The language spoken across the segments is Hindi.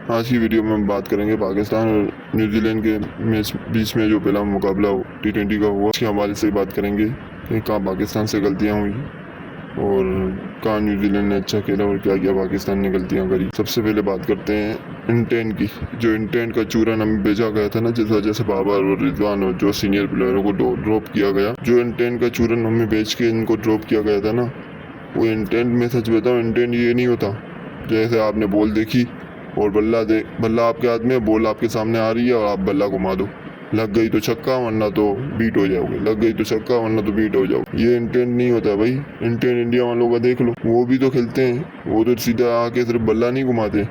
आज की वीडियो में हम बात करेंगे पाकिस्तान और न्यूजीलैंड के मैच बीच में जो पहला मुकाबला T20 का हुआ, उसके हवाले से बात करेंगे कि कहाँ पाकिस्तान से गलतियाँ हुई और कहाँ न्यूजीलैंड ने अच्छा खेला और क्या क्या पाकिस्तान ने गलतियाँ करी। सबसे पहले बात करते हैं इंटेंट की। जो इंटेंट का चूरन हमें भेजा गया था ना, जिस वजह से बाबर और रिजवान और जो सीनियर प्लेयरों को ड्रॉप किया गया, जो इंटेंट का चूरन हमें भेज के इनको ड्रॉप किया गया था ना, वो इंटेंट में सच बताऊँ, इंटेंट ये नहीं होता। जैसे आपने बॉल देखी और बल्ला आपके हाथ में, बॉल आपके सामने आ रही है और आप बल्ला घुमा दो, लग गई तो छक्का वरना तो बीट हो जाओगे, लग गई तो छक्का वरना तो बीट हो जाओगे। ये इंटेंट नहीं होता भाई। इंटेंट इंडिया वालों का देख लो, वो भी तो खेलते हैं, वो तो सीधा आके सिर्फ बल्ला नहीं घुमाते,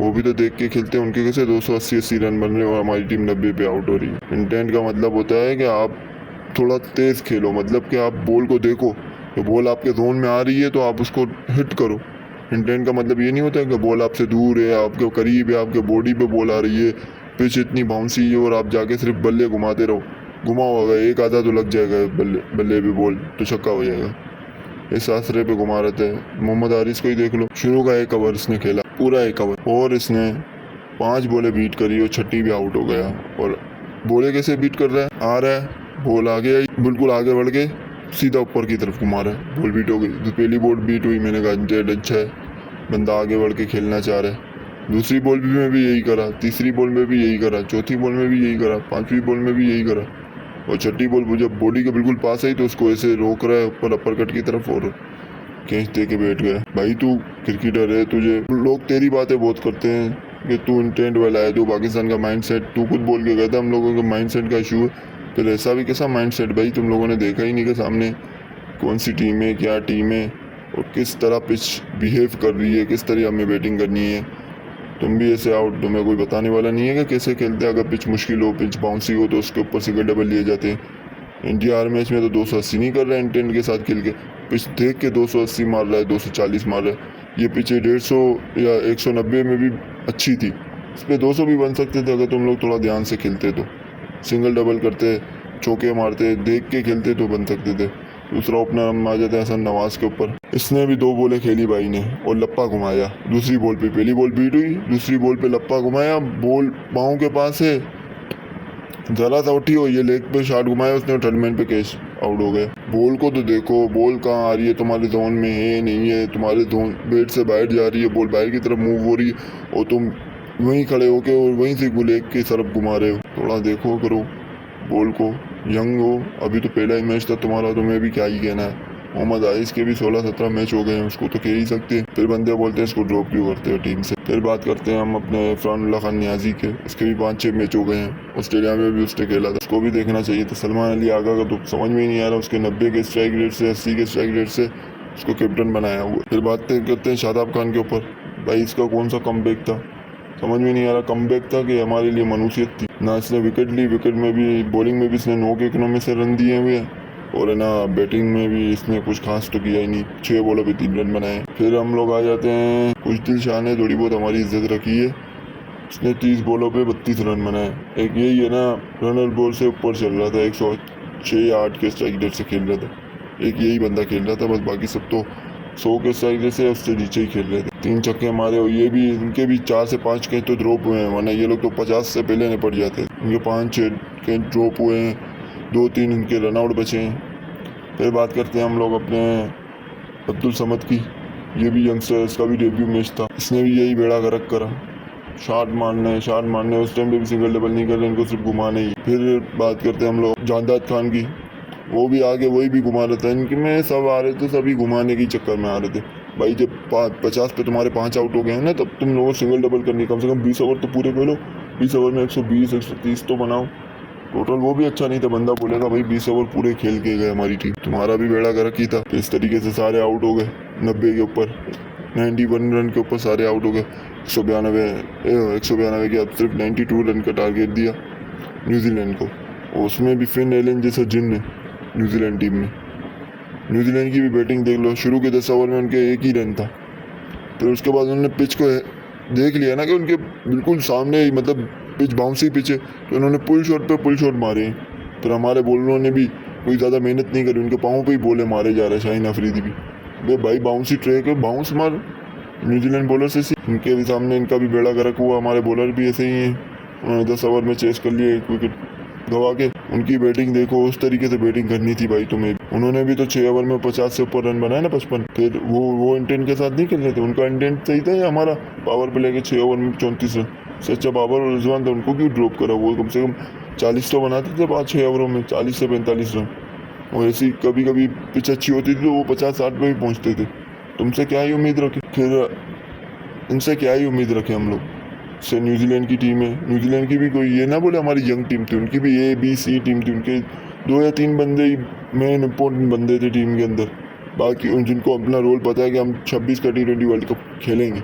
वो भी तो देख के खेलते हैं। उनके कैसे 280 रन बन रहे और हमारी टीम 90 पे आउट हो रही है। इंटेंट का मतलब होता है कि आप थोड़ा तेज खेलो, मतलब कि आप बॉल को देखो, तो बॉल आपके जोन में आ रही है तो आप उसको हिट करो। इंटेंट का मतलब ये नहीं होता कि बॉल आपसे दूर है, आपके करीब है, आपके बॉडी पे बॉल आ रही है, पिच इतनी बाउंसी है और आप जाके सिर्फ बल्ले घुमाते रहो। घुमा होगा एक आधा तो लग जाएगा बल्ले पे बॉल, तो छक्का हो जाएगा। इस आसरे पे घुमा रहते हैं। मोहम्मद हारिस को ही देख लो, शुरू का 1 ओवर इसने खेला, पूरा 1 ओवर, और इसने 5 बॉलें बीट करी और छठी भी आउट हो गया। और बॉलें कैसे बीट कर रहा है, आ रहा है बॉल आगे आई, बिल्कुल आगे बढ़ के सीधा ऊपर की तरफ घुमा रहा है, बॉल बीट हो गई। तो पहली बॉल बीट हुई, मैंने कहा इंटेंट अच्छा है, बंदा आगे बढ़ के खेलना चाह रहा है। दूसरी बॉल में भी यही करा, तीसरी बॉल में भी यही करा, चौथी बॉल में भी यही करा, पांचवी बॉल में भी यही करा, और छठी बॉल जब बॉडी के बिल्कुल पास आई तो उसको ऐसे रोक रहा है ऊपर अपर कट की तरफ और कैच दे के बैठ गया। भाई तू क्रिकेटर है, तुझे लोग तेरी बातें बहुत करते हैं कि तू इंटेंट वाला है, तू पाकिस्तान का माइंडसेट, तू खुद बोल के गया था हम लोगों का माइंडसेट का इशू है। फिर ऐसा भी कैसा माइंडसेट भाई, तुम लोगों ने देखा ही नहीं कि सामने कौन सी टीम है, क्या टीम है और किस तरह पिच बिहेव कर रही है, किस तरह हमें बैटिंग करनी है। तुम भी ऐसे आउट, तुम्हें कोई बताने वाला नहीं है कि कैसे खेलते हैं। अगर पिच मुश्किल हो, पिच बाउंसी हो, तो उसके ऊपर सिंगल डबल लिए जाते हैं। इंडिया हर मैच में तो 280 नहीं कर रहा है इंटेंट के साथ खेल के, पिच देख के 280 मार रहा है, 240 मार रहा है। ये पिच 150 या 190 में भी अच्छी थी, इस पर 200 भी बन सकते थे अगर तुम लोग थोड़ा ध्यान से खेलते, तो सिंगल डबल करते, चौके मारते, देख के खेलते तो बन सकते थे। दूसरा ओपनर हम आ जाते हैं हसन नवाज के ऊपर, इसने भी 2 बॉलें खेली भाई ने और लप्पा घुमाया। दूसरी बॉल पे पहली बॉल बीट हुई, दूसरी बॉल पे लप्पा घुमाया, बॉल पाँव के पास है, जरा सा उठी हो, ये लेग पे शॉट घुमाया उसने, टर्नमैन पे कैच आउट हो गए। बॉल को तो देखो, बॉल कहाँ आ रही है, तुम्हारे जोन में है नहीं है, तुम्हारे जोन बैट से बाहर जा रही है, बॉल बाहर की तरफ मूव हो रही है और तुम वहीं खड़े होके और वहीं से लेग की तरफ घुमा रहे हो। थोड़ा देखो करो बॉल को, यंग हो, अभी तो पहला ही मैच था तुम्हारा, तुम्हें भी क्या ही कहना है। मोहम्मद आइस के भी 16-17 मैच हो गए हैं, उसको तो कह ही सकते हैं। फिर बंदे बोलते हैं इसको ड्रॉप क्यों करते हो टीम से। फिर बात करते हैं हम अपने फरहानुल्लाह खान नियाजी के, इसके भी 5-6 मैच हो गए हैं, ऑस्ट्रेलिया में भी उसने खेला था, उसको भी देखना चाहिए था। सलमान अली आगा का तो समझ में ही नहीं आ रहा, उसके 90 के स्ट्राइक रेट से, 80 के स्ट्राइक रेट से उसको कैप्टन बनाया हुआ। फिर बात करते हैं शादाब खान के ऊपर, भाई इसका कौन सा कमबैक था, समझ में नहीं आ रहा। कमबैक था कि हमारे लिए मनुष्यत थी ना। इसने विकेट ली, विकेट में भी, बॉलिंग में भी इसने 9 के इकोनॉमी से रन दिए हुए हैं और है ना बैटिंग में भी इसने कुछ खास तो किया ही नहीं, 6 बॉलों पे 3 रन बनाए। फिर हम लोग आ जाते हैं कुछ दिल शाह ने थोड़ी बहुत हमारी इज्जत रखी है, उसने 30 बॉलों पे 32 रन बनाए। एक यही है ना, रनर बॉल से ऊपर चल रहा था, 106 या 8 के स्ट्राइक रेट से खेल रहा था, एक यही बंदा खेल रहा था बस, बाकी सब तो 100 के स्ट्राइक रेट से उससे नीचे ही खेल रहे थे। 3 छक्के मारे और ये भी, इनके भी 4 से 5 कैच तो ड्रॉप हुए हैं, वरना ये लोग तो 50 से पहले निपट जाते। इनके 5-6 कैच ड्रॉप हुए हैं, 2-3 इनके रनआउट बचे हैं। फिर बात करते हैं हम लोग अपने अब्दुल समद की, ये भी यंगस्टर, इसका भी डेब्यू मैच था, इसने भी यही बेड़ा गर्क करा, शॉट मारने उस टाइम पे भी सिंगल डबल नहीं कर रहे, इनको सिर्फ घुमाने ही। फिर बात करते हैं हम लोग जानदाद खान की, वो भी आगे वही भी घुमा रहा था, इनके में सब आ रहे थे, सभी घुमाने के चक्कर में आ रहे थे। भाई जब 50 पे तुम्हारे 5 आउट हो गए हैं ना, तब तुम लोगों सिंगल डबल करनी, कम से कम 20 ओवर तो पूरे खेलो, 20 ओवर में 120 130 तो बनाओ टोटल। वो भी अच्छा नहीं था, बंदा बोलेगा भाई 20 ओवर पूरे खेल के गए हमारी टीम, तुम्हारा भी बेड़ा गर्क ही था। इस तरीके से सारे आउट हो गए, 90 के ऊपर 91 रन के ऊपर सारे आउट हो गए। 192 के अब सिर्फ 92 रन का टारगेट दिया न्यूजीलैंड को, और उसमें भी फिन एलन जैसा जिन है न्यूजीलैंड टीम में। न्यूजीलैंड की भी बैटिंग देख लो, शुरू के 10 ओवर में उनके 1 ही रन था, फिर उसके बाद उन्होंने पिच को देख लिया ना कि उनके बिल्कुल सामने ही, मतलब पिच बाउंसी पिच है, तो उन्होंने पुल शॉट मारे हैं। फिर हमारे बॉलरों ने भी कोई ज़्यादा मेहनत नहीं करी, उनके पाँव पे ही बॉले मारे जा रहे हैं। शाहीन अफरीदी भी, भाई बाउंसी ट्रैक है, बाउंस मार, न्यूजीलैंड बॉलर से इनके भी सामने इनका भी बेड़ा गर्क हुआ। हमारे बॉलर भी ऐसे ही हैं, उन्होंने 10 ओवर में चेस कर लिए, 1 विकेट गवा के। उनकी बैटिंग देखो, उस तरीके से बैटिंग करनी थी भाई तुम्हें। उन्होंने भी तो 6 ओवर में 50 से ऊपर रन बनाए ना, 55। फिर वो इंटेंट के साथ नहीं खेल रहे थे, उनका इंटेंट सही था। या हमारा पावर प्ले के 6 ओवर में 34 रन, सच्चा बाबर और रिजवान था, उनको क्यों ड्रॉप करा? वो कम से कम 40 तो बनाते थे 5-6 ओवरों में, 40 से 45 रन। और ऐसी कभी कभी पिच अच्छी होती थी तो वो 50-60 पे भी पहुँचते थे। तुमसे क्या ही उम्मीद रखें, फिर इनसे क्या ही उम्मीद रखें हम लोग से। न्यूजीलैंड की टीम है, न्यूजीलैंड की भी कोई ये ना बोले हमारी यंग टीम थी, उनकी भी A-B-C टीम थी। उनके 2 या 3 बंदे ही मेन इंपॉर्टेंट बंदे थे टीम के अंदर। बाकी उन जिनको अपना रोल पता है कि हम 26 का T20 वर्ल्ड कप खेलेंगे।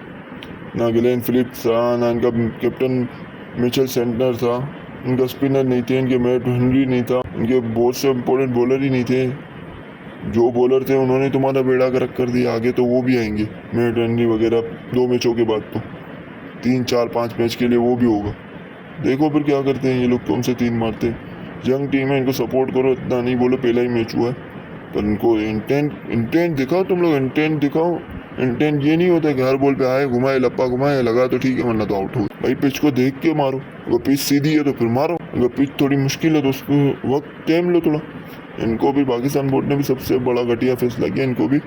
ना ग्लेन फिलिप्स था, ना इनका कैप्टन मिचेल सेंटनर था, इनका स्पिनर नहीं थे, इनके मैट हेनरी नहीं था, इनके बहुत से इंपॉर्टेंट बॉलर ही नहीं थे। जो बॉलर थे उन्होंने तुम्हारा बेड़ा गर्क कर दिया। आगे तो वो भी आएंगे, मैट हेनरी वगैरह 2 मैचों के बाद, तो 3-4-5 मैच के लिए वो भी होगा। देखो फिर क्या करते हैं ये लोग, तुमसे 3 मारते हैं। यंग टीम है, इनको सपोर्ट करो, इतना नहीं बोलो पहला ही मैच हुआ है, पर इनको इंटेंट दिखाओ। तुम लोग इंटेंट दिखाओ। इंटेंट ये नहीं होता कि हर बॉल पे आए, घुमाए, लप्पा घुमाए, लगा तो ठीक है, वरना तो आउट हो। भाई पिच को देख के मारो, अगर पिच सीधी है तो फिर मारो, अगर पिच थोड़ी मुश्किल है तो उसको वक्त टाइम लो थोड़ा। इनको भी पाकिस्तान बोर्ड ने भी सबसे बड़ा घटिया फैसला किया। इनको भी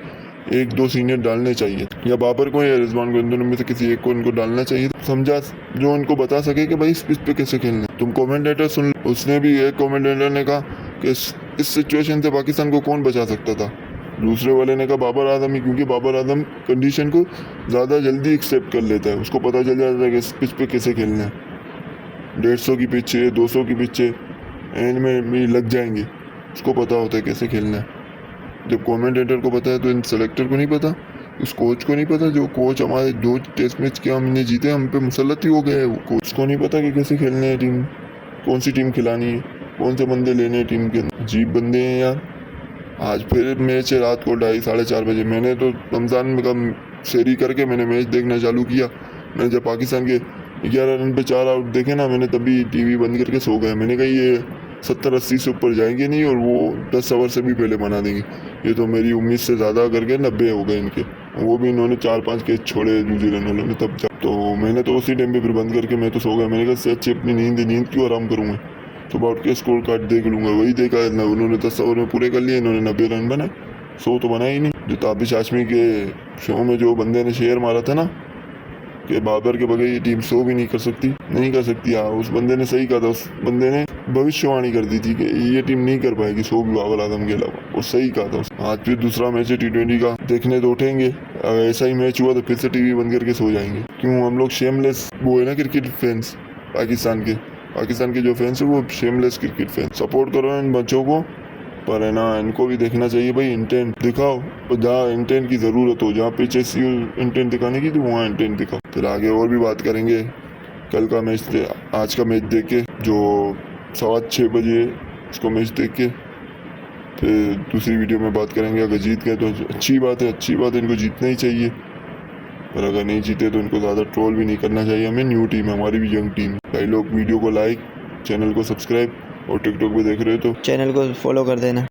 1-2 सीनियर डालने चाहिए, या बाबर को या रिजवान को, इन दोनों में से किसी एक को इनको डालना चाहिए। समझा, जो इनको बता सके कि भाई इस पिच पे कैसे खेलना है। तुम कमेंटेटर सुन, उसने भी एक कमेंटेटर ने कहा कि इस सिचुएशन से पाकिस्तान को कौन बचा सकता था। दूसरे वाले ने कहा बाबर आजम ही, क्योंकि बाबर आजम कंडीशन को ज़्यादा जल्दी एक्सेप्ट कर लेता है, उसको पता चल जाता है कि इस पिच पे कैसे खेलना है। 150 की पिच है, 200 की पिच है, एंड में भी लग जाएंगे, उसको पता होता है कैसे खेलना है। जब कमेंटेटर को पता है तो इन सेलेक्टर को नहीं पता, उस कोच को नहीं पता। जो कोच हमारे 2 टेस्ट मैच के हमने जीते, हम पे मुसल्लत ही हो गया है। वो कोच को नहीं पता कि कैसे खेलने है टीम, कौन सी टीम खिलानी है, कौन से बंदे लेने हैं टीम के अंदर। अजीब बंदे हैं यार। आज फिर मैच है रात को 2:30-4:30 बजे। मैंने तो रमज़ान में कम शेरी करके मैंने मैच देखना चालू किया। मैंने जब पाकिस्तान के 11 रन पे 4 आउट देखे ना, मैंने तभी टीवी बंद करके सो गया। मैंने कहा ये 70-80 से ऊपर जाएंगे नहीं, और वो 10 ओवर से भी पहले बना देंगे। ये तो मेरी उम्मीद से ज़्यादा करके 90 हो गए इनके। वो भी इन्होंने 4-5 कैच छोड़े न्यूजीलैंड वालों ने तब तो मैंने तो उसी टाइम पे फिर बंद करके मैं तो सो गया। मैंने कहा इससे अच्छी अपनी नींद क्यों आराम करूँगा, सुबह उठ के स्कोर कार्ड देख लूँगा। वही देखा है, उन्होंने 10 ओवर में पूरे कर लिए, इन्होंने 90 रन बनाए, 100 तो बनाए ही नहीं। जो ताबिश हाशमी के शो में जो बंदे ने शेयर मारा था ना कि बाबर के बगैर ये टीम 100 भी नहीं कर सकती। हाँ, उस बंदे ने सही कहा था। उस बंदे ने भविष्यवाणी कर दी थी कि ये टीम नहीं कर पाएगी 100 भी बाबर आजम के अलावा, और सही कहा था। आज फिर दूसरा मैच है T20 का, देखने तो उठेंगे। अगर ऐसा ही मैच हुआ तो फिर से टीवी बंद करके सो जाएंगे। क्यों, हम लोग शेमलेस वो है ना क्रिकेट फैंस, पाकिस्तान के जो फैंस है वो शेमलेस क्रिकेट फैंस। सपोर्ट करो इन बच्चों को, पर है ना इनको भी देखना चाहिए भाई। इंटेंट दिखाओ, जहाँ इंटेंट की ज़रूरत हो, जहाँ पिच ऐसी इंटेंट दिखाने की तो वहाँ इंटेंट दिखाओ। फिर आगे और भी बात करेंगे कल का मैच, आज का मैच देख के जो 6:15 बजे उसको मैच देख के फिर दूसरी वीडियो में बात करेंगे। अगर जीत गए तो अच्छी बात है, इनको जीतना ही चाहिए। पर अगर नहीं जीते तो इनको ज़्यादा ट्रोल भी नहीं करना चाहिए। हमें न्यू टीम है, हमारी भी यंग टीम है। कई लोग वीडियो को लाइक, चैनल को सब्सक्राइब, और टिकटॉक पे देख रहे हो तो चैनल को फॉलो कर देना।